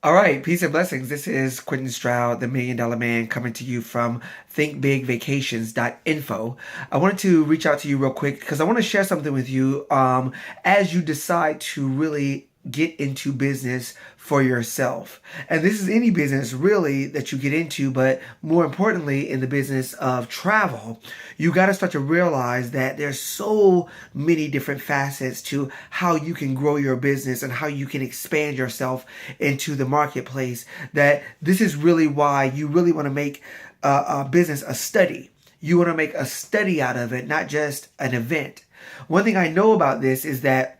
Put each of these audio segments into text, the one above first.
All right, peace and blessings. This is Quentin Stroud, the Million Dollar Man, coming to you from ThinkBIGVacations.info. I wanted to reach out to you real quick because I want to share something with you as you decide to really get into business for yourself. And this is any business really that you get into, but more importantly, in the business of travel, you got to start to realize that there's so many different facets to how you can grow your business and how you can expand yourself into the marketplace, that this is really why you really want to make a business a study. You want to make a study out of it, not just an event. One thing I know about this is that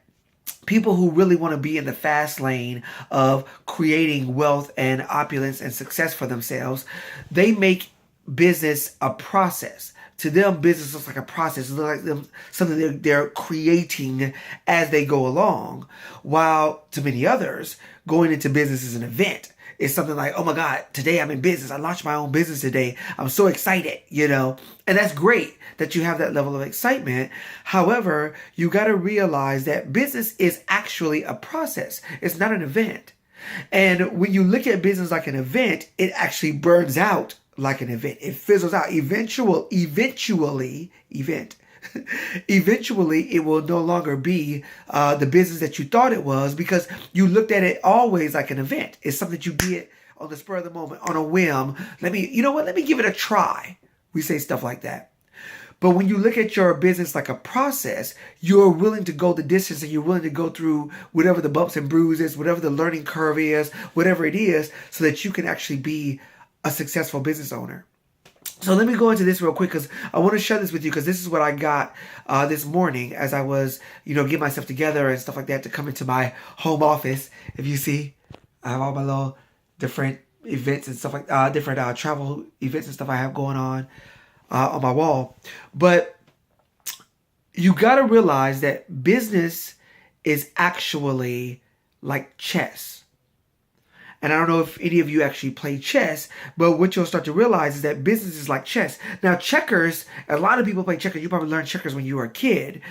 people who really want to be in the fast lane of creating wealth and opulence and success for themselves, they make business a process. To them, business looks like a process. It looks like them, something they're creating as they go along. While to many others, going into business is an event. It's something like, oh my God, today I'm in business. I launched my own business today. I'm so excited, And that's great that you have that level of excitement. However, you got to realize that business is actually a process. It's not an event. And when you look at business like an event, it actually burns out like an event. It fizzles out. Eventually, it will no longer be the business that you thought it was, because you looked at it always like an event. It's something that you did on the spur of the moment, on a whim. Let me give it a try. We say stuff like that. But when you look at your business like a process, you're willing to go the distance and you're willing to go through whatever the bumps and bruises, whatever the learning curve is, whatever it is, so that you can actually be a successful business owner. So let me go into this real quick because I want to share this with you, because this is what I got this morning as I was, getting myself together and stuff like that to come into my home office. If you see, I have all my little different events and stuff like different travel events and stuff I have going on my wall. But you got to realize that business is actually like chess. And I don't know if any of you actually play chess, but what you'll start to realize is that business is like chess. Now, checkers, a lot of people play checkers. You probably learned checkers when you were a kid.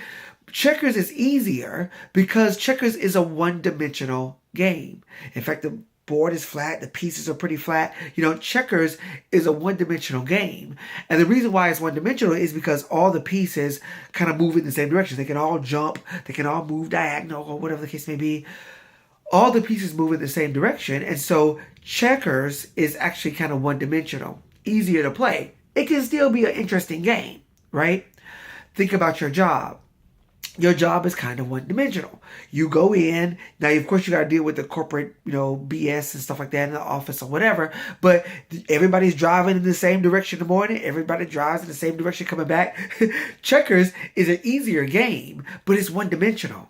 Checkers is easier because checkers is a one-dimensional game. In fact, the board is flat. The pieces are pretty flat. Checkers is a one-dimensional game. And the reason why it's one-dimensional is because all the pieces kind of move in the same direction. They can all jump. They can all move diagonal or whatever the case may be. All the pieces move in the same direction. And so checkers is actually kind of one-dimensional, easier to play. It can still be an interesting game, right? Think about your job. Your job is kind of one-dimensional. You go in. Now, of course, you got to deal with the corporate, BS and stuff like that in the office or whatever. But everybody's driving in the same direction in the morning. Everybody drives in the same direction coming back. Checkers is an easier game, but it's one-dimensional.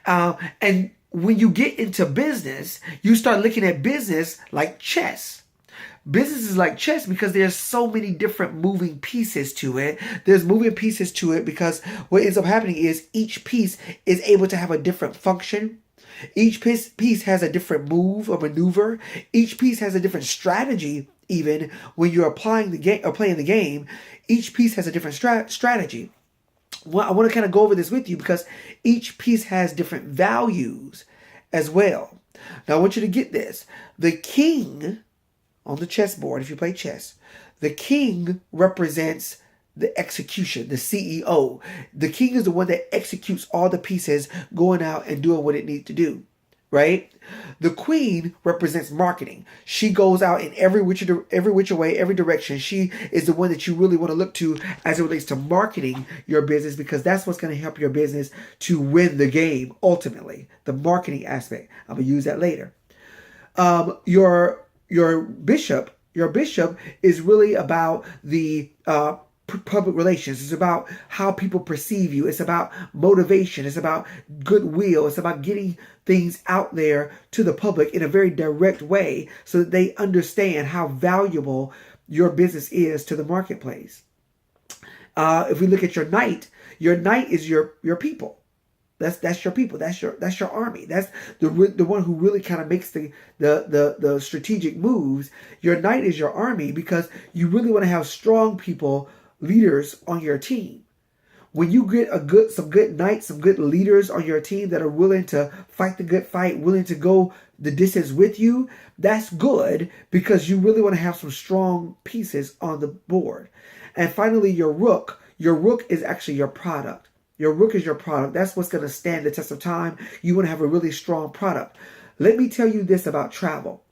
And when you get into business, you start looking at business like chess. Business is like chess because there's so many different moving pieces to it. There's moving pieces to it because what ends up happening is each piece is able to have a different function. Each piece has a different move or maneuver. Each piece has a different strategy. Even when you're applying the game or playing the game, each piece has a different strategy. Well, I want to kind of go over this with you because each piece has different values as well. Now, I want you to get this. The king on the chessboard, if you play chess, the king represents the execution, the CEO. The king is the one that executes all the pieces going out and doing what it needs to do, right? The queen represents marketing. She goes out in every which way, every direction. She is the one that you really want to look to as it relates to marketing your business, because that's what's going to help your business to win the game ultimately. The marketing aspect. I'm going to use that later. Your bishop is really about the public relations. It's about how people perceive you. It's about motivation. It's about goodwill. It's about getting things out there to the public in a very direct way so that they understand how valuable your business is to the marketplace. If we look at your knight is your people. That's your people. That's your army. That's the one who really kind of makes the strategic moves. Your knight is your army because you really want to have strong people, leaders on your team. When you get some good knights, some good leaders on your team that are willing to fight the good fight, willing to go the distance with you, that's good because you really want to have some strong pieces on the board. And finally, your rook. Your rook is actually your product. Your rook is your product. That's what's going to stand the test of time. You want to have a really strong product. Let me tell you this about travel.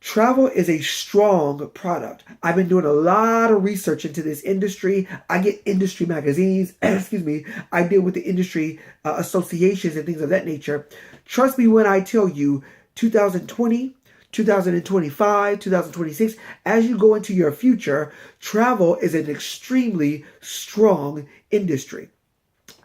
Travel is a strong product. I've been doing a lot of research into this industry. I get industry magazines, excuse me. I deal with the industry associations and things of that nature. Trust me when I tell you 2020, 2025, 2026, as you go into your future, travel is an extremely strong industry.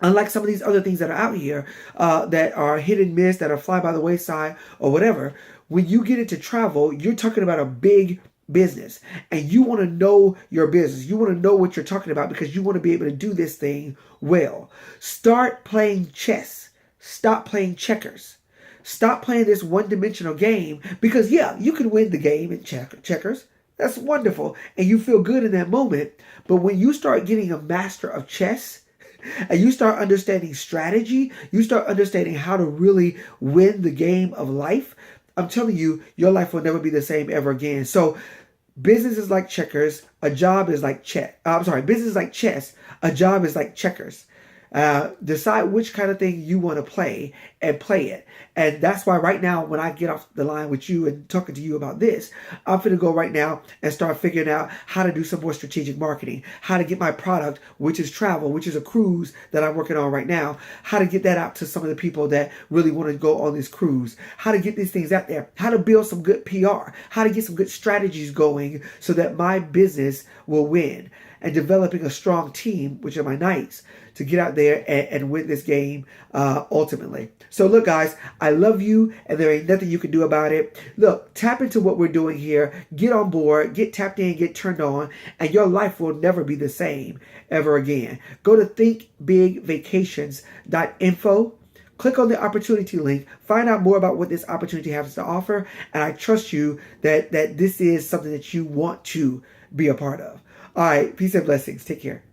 Unlike some of these other things that are out here that are hit and miss, that are fly by the wayside or whatever, when you get into travel, you're talking about a big business and you want to know your business. You want to know what you're talking about because you want to be able to do this thing well. Start playing chess. Stop playing checkers. Stop playing this one-dimensional game because, yeah, you can win the game in checkers. That's wonderful. And you feel good in that moment. But when you start getting a master of chess, and you start understanding strategy, you start understanding how to really win the game of life, I'm telling you, your life will never be the same ever again. So business is like checkers. A job is like business is like chess. A job is like checkers. Decide which kind of thing you want to play and play it. And that's why right now, when I get off the line with you and talking to you about this, I'm going to go right now and start figuring out how to do some more strategic marketing, how to get my product, which is travel, which is a cruise that I'm working on right now, how to get that out to some of the people that really want to go on this cruise, how to get these things out there, how to build some good PR, how to get some good strategies going so that my business will win, and developing a strong team, which are my knights, to get out there and win this game ultimately. So look, guys, I love you, and there ain't nothing you can do about it. Look, tap into what we're doing here. Get on board, get tapped in, get turned on, and your life will never be the same ever again. Go to ThinkBIGVacations.info. Click on the opportunity link. Find out more about what this opportunity has to offer, and I trust you that this is something that you want to be a part of. All right, peace and blessings. Take care.